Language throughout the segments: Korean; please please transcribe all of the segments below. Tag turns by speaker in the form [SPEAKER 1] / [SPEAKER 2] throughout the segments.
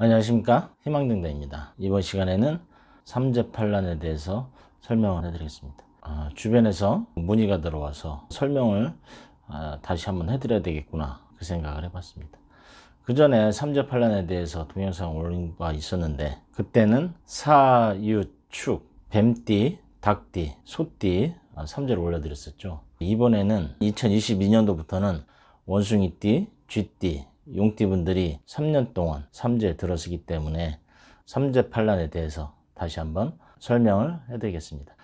[SPEAKER 1] 안녕하십니까, 희망등대입니다. 이번 시간에는 삼재팔란에 대해서 설명을 해드리겠습니다. 주변에서 문의가 들어와서 설명을 다시 한번 해드려야 되겠구나, 그 생각을 해봤습니다. 그 전에 삼재팔란에 대해서 동영상 올린 바 있었는데, 그때는 사, 유, 축, 뱀띠, 닭띠, 소띠 삼재를 올려드렸었죠. 이번에는 2022년도부터는 원숭이띠, 쥐띠, 용띠 분들이 3년 동안 삼재에 들어서기 때문에 삼재팔란에 대해서 다시 한번 설명을 해드리겠습니다.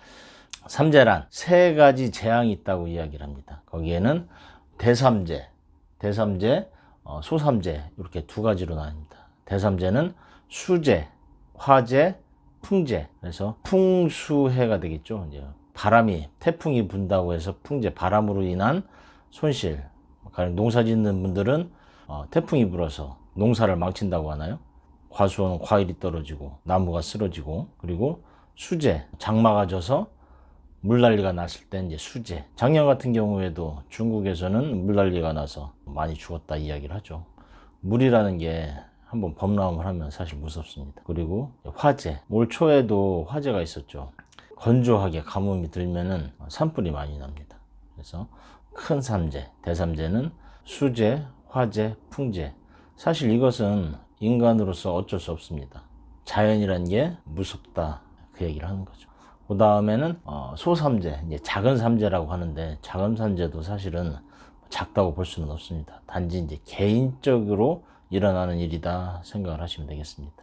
[SPEAKER 1] 삼재란 세 가지 재앙이 있다고 이야기를 합니다. 거기에는 대삼재, 소삼재, 이렇게 두 가지로 나뉩니다. 대삼재는 수재, 화재, 풍재. 그래서 풍수해가 되겠죠. 이제 바람이, 태풍이 분다고 해서 풍재, 바람으로 인한 손실. 농사 짓는 분들은 태풍이 불어서 농사를 망친다고 하나요? 과수원 과일이 떨어지고 나무가 쓰러지고, 그리고 수재, 장마가 져서 물난리가 났을 때 이제 수재. 작년 같은 경우에도 중국에서는 물난리가 나서 많이 죽었다 이야기를 하죠. 물이라는 게 한번 범람을 하면 사실 무섭습니다. 그리고 화재, 올 초에도 화재가 있었죠. 건조하게 가뭄이 들면은 산불이 많이 납니다. 그래서 큰 삼재, 대삼재는 수재, 화재, 풍재. 사실 이것은 인간으로서 어쩔 수 없습니다. 자연이란 게 무섭다, 그 얘기를 하는 거죠. 그 다음에는 소삼재, 이제 작은 삼재라고 하는데, 작은 삼재도 사실은 작다고 볼 수는 없습니다. 단지 이제 개인적으로 일어나는 일이다 생각을 하시면 되겠습니다.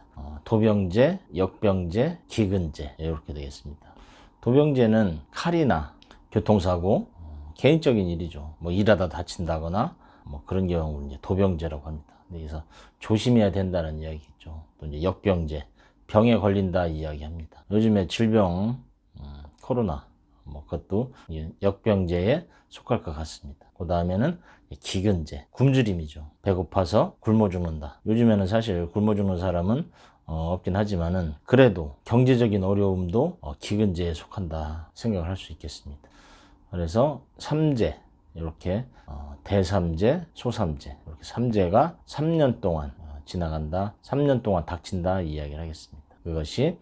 [SPEAKER 1] 도병재, 역병재, 기근재, 이렇게 되겠습니다. 도병재는 칼이나 교통사고, 개인적인 일이죠. 뭐 일하다 다친다거나 뭐 그런 경우는 이제 도병재라고 합니다. 그래서 조심해야 된다는 이야기죠. 또 이제 역병재, 병에 걸린다 이야기합니다. 요즘에 질병, 코로나, 뭐 그것도 역병재에 속할 것 같습니다. 그 다음에는 기근재, 굶주림이죠. 배고파서 굶어 죽는다. 요즘에는 사실 굶어 죽는 사람은 없긴 하지만은, 그래도 경제적인 어려움도 기근재에 속한다 생각을 할 수 있겠습니다. 그래서 삼재, 이렇게 대삼재, 소삼재, 이렇게 삼재가 3년 동안 지나간다, 3년 동안 닥친다 이야기를 하겠습니다. 그것이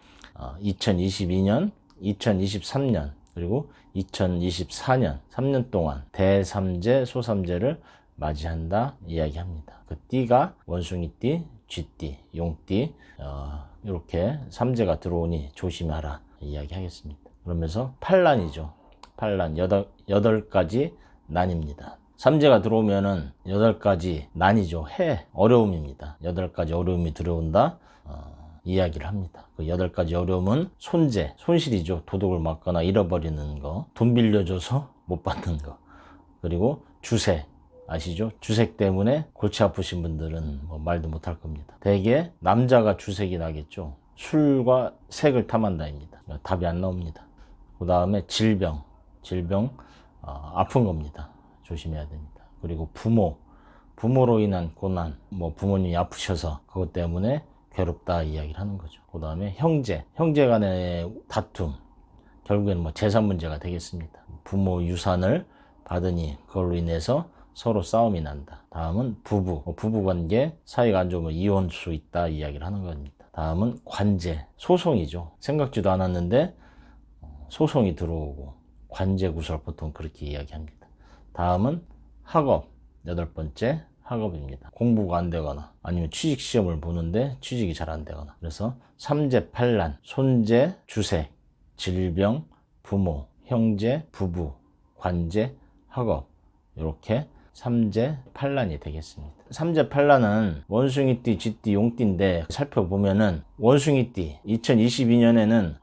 [SPEAKER 1] 2022년, 2023년, 그리고 2024년 3년 동안 대삼재, 소삼재를 맞이한다 이야기합니다. 그 띠가 원숭이띠, 쥐띠, 용띠, 이렇게 삼재가 들어오니 조심하라 이야기하겠습니다. 그러면서 팔란이죠. 팔란, 8가지 난입니다. 삼재가 들어오면은 8가지 난이죠. 어려움입니다. 8가지 어려움이 들어온다 이야기를 합니다. 그 8가지 어려움은 손재, 손실이죠. 도둑을 맞거나 잃어버리는 거, 돈 빌려줘서 못 받는 거, 그리고 주색, 아시죠? 주색 때문에 골치 아프신 분들은 뭐 말도 못할 겁니다. 대개 남자가 주색이 나겠죠. 술과 색을 탐한다입니다. 답이 안 나옵니다. 그 다음에 질병, 아픈 겁니다. 조심해야 됩니다. 그리고 부모로 인한 고난, 뭐 부모님이 아프셔서 그것 때문에 괴롭다 이야기를 하는 거죠. 그 다음에 형제 간의 다툼, 결국에는 뭐 재산 문제가 되겠습니다. 부모 유산을 받으니 그걸로 인해서 서로 싸움이 난다. 다음은 부부관계, 사이가 안 좋으면 이혼할 수 있다 이야기를 하는 겁니다. 다음은 관제, 소송이죠. 생각지도 않았는데 소송이 들어오고, 관제구설 보통 그렇게 이야기합니다. 다음은 학업, 8번째 학업입니다. 공부가 안 되거나 아니면 취직시험을 보는데 취직이 잘 안 되거나. 그래서 삼재팔란, 손재, 주색, 질병, 부모, 형제, 부부, 관제, 학업, 이렇게 삼재팔란이 되겠습니다. 삼재팔란은 원숭이띠, 쥐띠, 용띠인데 살펴보면은 원숭이띠 2022년에는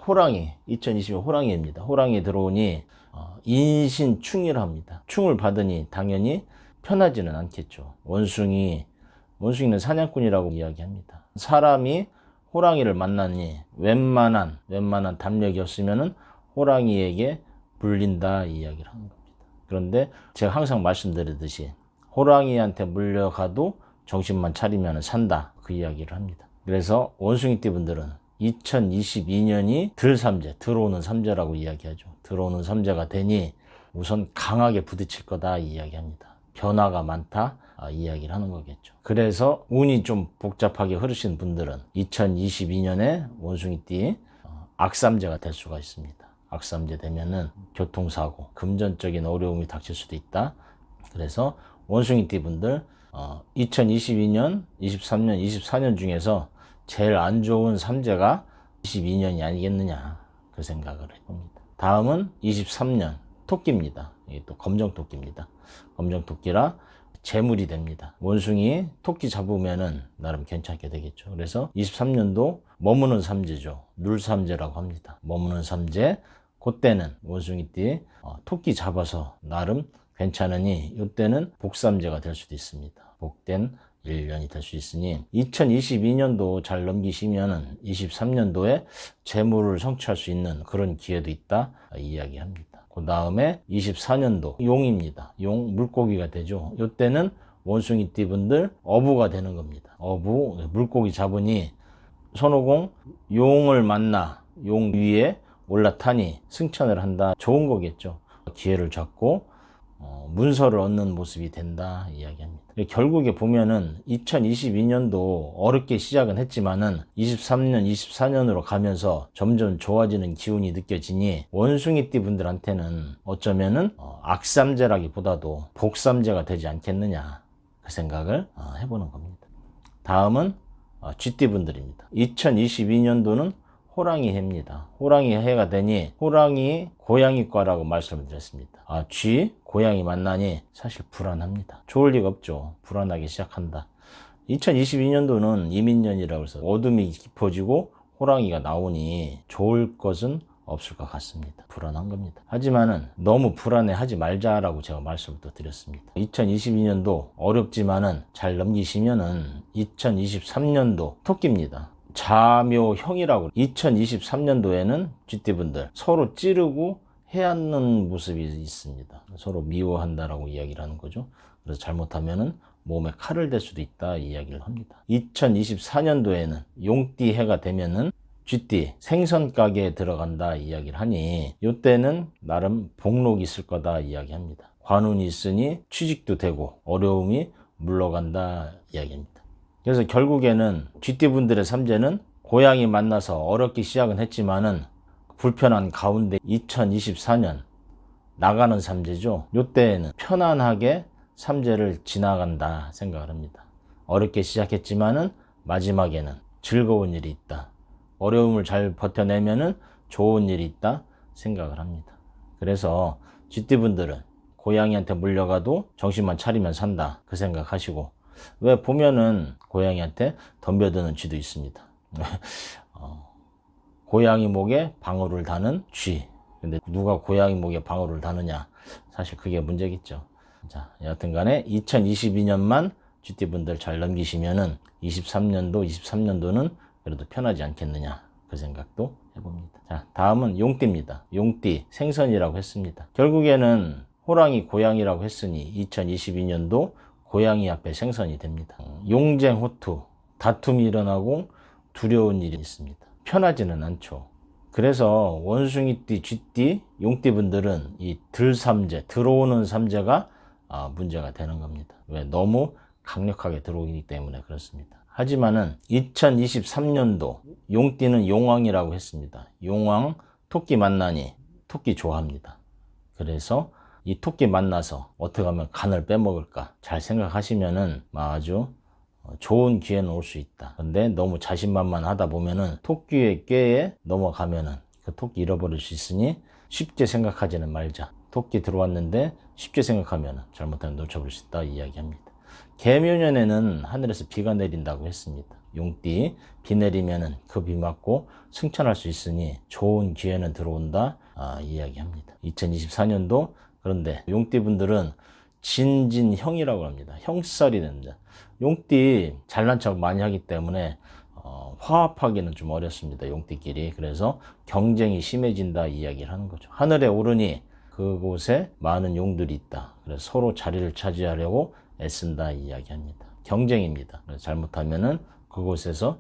[SPEAKER 1] 호랑이, 2022년 호랑이입니다. 호랑이 들어오니 인신충이랍니다. 충을 받으니 당연히 편하지는 않겠죠. 원숭이는 사냥꾼이라고 이야기합니다. 사람이 호랑이를 만나니 웬만한 담력이 없으면은 호랑이에게 물린다 이야기를 하는 겁니다. 그런데 제가 항상 말씀드리듯이 호랑이한테 물려가도 정신만 차리면 산다, 그 이야기를 합니다. 그래서 원숭이띠 분들은 2022년이 들삼재, 들어오는 삼재라고 이야기하죠. 들어오는 삼재가 되니 우선 강하게 부딪힐 거다 이야기합니다. 변화가 많다, 이야기를 하는 거겠죠. 그래서 운이 좀 복잡하게 흐르신 분들은 2022년에 원숭이띠 악삼재가 될 수가 있습니다. 악삼재 되면은 교통사고, 금전적인 어려움이 닥칠 수도 있다. 그래서 원숭이띠 분들 2022년, 23년, 24년 중에서 제일 안 좋은 삼재가 22년이 아니겠느냐, 그 생각을 해봅니다. 다음은 23년 토끼입니다. 이게 또 검정토끼입니다. 검정토끼라 재물이 됩니다. 원숭이 토끼 잡으면은 나름 괜찮게 되겠죠. 그래서 23년도 머무는 삼재죠. 눌삼재라고 합니다. 머무는 삼재, 그때는 원숭이띠 토끼 잡아서 나름 괜찮으니 이때는 복삼재가 될 수도 있습니다. 복된 1년이 될 수 있으니 2022년도 잘 넘기시면은 23년도에 재물을 성취할 수 있는 그런 기회도 있다 이야기합니다. 그 다음에 24년도 용입니다. 용 물고기가 되죠. 이때는 원숭이띠 분들 어부가 되는 겁니다. 어부 물고기 잡으니 손오공 용을 만나 용 위에 올라타니 승천을 한다. 좋은 거겠죠. 기회를 잡고 문서를 얻는 모습이 된다 이야기합니다. 결국에 보면은 2022년도 어렵게 시작은 했지만은 23년, 24년으로 가면서 점점 좋아지는 기운이 느껴지니 원숭이띠 분들한테는 어쩌면은 악삼재라기보다도 복삼재가 되지 않겠느냐, 그 생각을 해보는 겁니다. 다음은 쥐띠 분들입니다. 2022년도는 호랑이 해입니다. 호랑이 해가 되니 호랑이 고양이과라고 말씀을 드렸습니다. 쥐, 고양이 만나니 사실 불안합니다. 좋을 리가 없죠. 불안하기 시작한다. 2022년도는 이민년이라고 해서 어둠이 깊어지고 호랑이가 나오니 좋을 것은 없을 것 같습니다. 불안한 겁니다. 하지만은 너무 불안해하지 말자라고 제가 말씀을 또 드렸습니다. 2022년도 어렵지만은 잘 넘기시면은 2023년도 토끼입니다. 자묘형이라고 2023년도에는 쥐띠분들 서로 찌르고 해안는 모습이 있습니다. 서로 미워한다라고 이야기를 하는 거죠. 그래서 잘못하면은 몸에 칼을 댈 수도 있다 이야기를 합니다. 2024년도에는 용띠 해가 되면은 쥐띠 생선 가게에 들어간다 이야기를 하니 이때는 나름 복록이 있을 거다 이야기합니다. 관운이 있으니 취직도 되고 어려움이 물러간다 이야기입니다. 그래서 결국에는 쥐띠분들의 삼재는 고양이 만나서 어렵게 시작은 했지만은 불편한 가운데 2024년 나가는 삼재죠. 이때에는 편안하게 삼재를 지나간다 생각을 합니다. 어렵게 시작했지만은 마지막에는 즐거운 일이 있다. 어려움을 잘 버텨내면은 좋은 일이 있다 생각을 합니다. 그래서 쥐띠분들은 고양이한테 물려가도 정신만 차리면 산다, 그 생각하시고, 왜 보면은 고양이한테 덤벼드는 쥐도 있습니다. 고양이 목에 방울을 다는 쥐. 근데 누가 고양이 목에 방울을 다느냐, 사실 그게 문제겠죠. 자, 여하튼 간에 2022년만 쥐띠분들 잘 넘기시면은 23년도, 23년도는 그래도 편하지 않겠느냐, 그 생각도 해봅니다. 자, 다음은 용띠입니다. 용띠 생선이라고 했습니다. 결국에는 호랑이 고양이라고 했으니 2022년도 고양이 앞에 생선이 됩니다. 용쟁 호투, 다툼이 일어나고 두려운 일이 있습니다. 편하지는 않죠. 그래서 원숭이띠, 쥐띠, 용띠 분들은 이 들삼재, 들어오는 삼재가 문제가 되는 겁니다. 왜? 너무 강력하게 들어오기 때문에 그렇습니다. 하지만은 2023년도 용띠는 용왕이라고 했습니다. 용왕 토끼 만나니 토끼 좋아합니다. 그래서 이 토끼 만나서 어떻게 하면 간을 빼먹을까 잘 생각하시면은 아주 좋은 기회는 올 수 있다. 근데 너무 자신만만하다 보면은 토끼의 꾀에 넘어가면은 그 토끼 잃어버릴 수 있으니 쉽게 생각하지는 말자. 토끼 들어왔는데 쉽게 생각하면 잘못하면 놓쳐버릴 수 있다 이야기합니다. 개묘년에는 하늘에서 비가 내린다고 했습니다. 용띠 비 내리면은 그 비 맞고 승천할 수 있으니 좋은 기회는 들어온다 이야기합니다. 2024년도 그런데 용띠 분들은 진진형이라고 합니다. 형살이 됩니다. 용띠 잘난 척 많이 하기 때문에 화합하기는 좀 어렵습니다. 용띠끼리. 그래서 경쟁이 심해진다 이야기를 하는 거죠. 하늘에 오르니 그곳에 많은 용들이 있다. 그래서 서로 자리를 차지하려고 애쓴다 이야기합니다. 경쟁입니다. 그래서 잘못하면은 그곳에서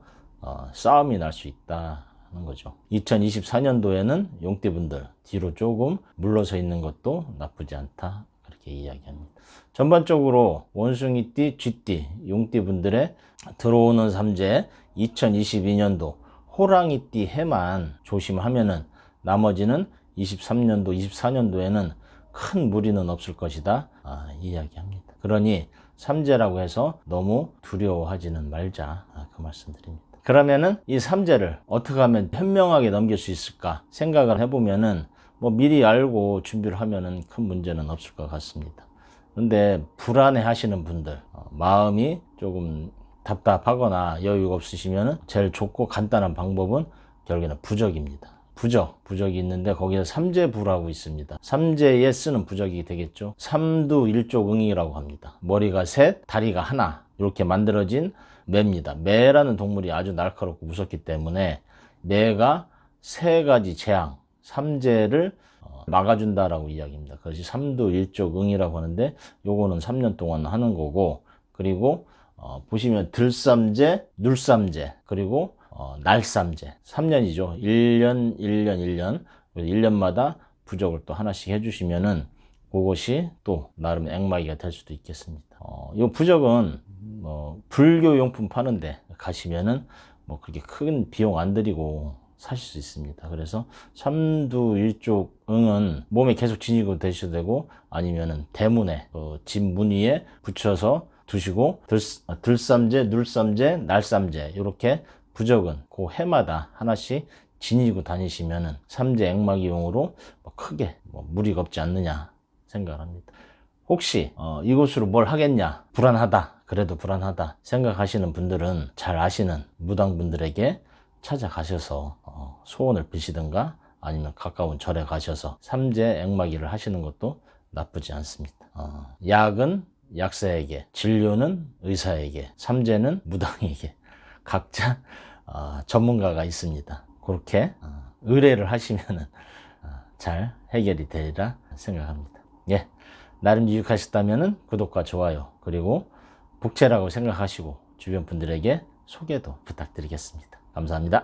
[SPEAKER 1] 싸움이 날 수 있다 하는 거죠. 2024년도에는 용띠분들 뒤로 조금 물러서 있는 것도 나쁘지 않다, 그렇게 이렇게 이야기합니다. 전반적으로 원숭이띠, 쥐띠, 용띠 분들의 들어오는 삼재 2022년도 호랑이띠 해만 조심하면은 나머지는 23년도, 24년도에는 큰 무리는 없을 것이다 이야기합니다. 그러니 삼재라고 해서 너무 두려워하지는 말자 그 말씀드립니다. 그러면은 이 삼재를 어떻게 하면 현명하게 넘길 수 있을까 생각을 해보면은 뭐 미리 알고 준비를 하면은 큰 문제는 없을 것 같습니다. 근데 불안해 하시는 분들, 마음이 조금 답답하거나 여유가 없으시면은 제일 좋고 간단한 방법은 결국에는 부적입니다. 부적이 있는데 거기에 삼재부라고 있습니다. 삼재에 쓰는 부적이 되겠죠. 삼두일족응이라고 합니다. 머리가 셋, 다리가 하나 이렇게 만들어진 매입니다. 매라는 동물이 아주 날카롭고 무섭기 때문에 매가 세 가지 재앙, 삼재를 막아준다라고 이야기합니다. 그것이 삼두일족응이라고 하는데 요거는 3년 동안 하는 거고, 그리고 보시면 들삼재, 눌삼재, 그리고 날삼재 3년이죠. 1년 1년마다 부적을 또 하나씩 해주시면은 그것이 또 나름 액마기가 될 수도 있겠습니다. 이 부적은 불교 용품 파는데 가시면은 뭐 그렇게 큰 비용 안 들이고 사실 수 있습니다. 그래서 삼두일족응은 몸에 계속 지니고 되셔도 되고, 아니면은 대문에 집 문 위에 붙여서 두시고, 들삼재, 눌삼재, 날삼재 이렇게 부적은 그 해마다 하나씩 지니고 다니시면은 삼재 액마기용으로 크게 무리가 없지 않느냐 생각합니다. 혹시 이곳으로 뭘 하겠냐, 그래도 불안하다 생각하시는 분들은 잘 아시는 무당분들에게 찾아가셔서 소원을 비시든가 아니면 가까운 절에 가셔서 삼재 액마기를 하시는 것도 나쁘지 않습니다. 약은 약사에게, 진료는 의사에게, 삼재는 무당에게 각자 전문가가 있습니다. 그렇게 의뢰를 하시면은 잘 해결이 되리라 생각합니다. 예, 나름 유익하셨다면은 구독과 좋아요, 그리고 복채라고 생각하시고 주변 분들에게 소개도 부탁드리겠습니다. 감사합니다.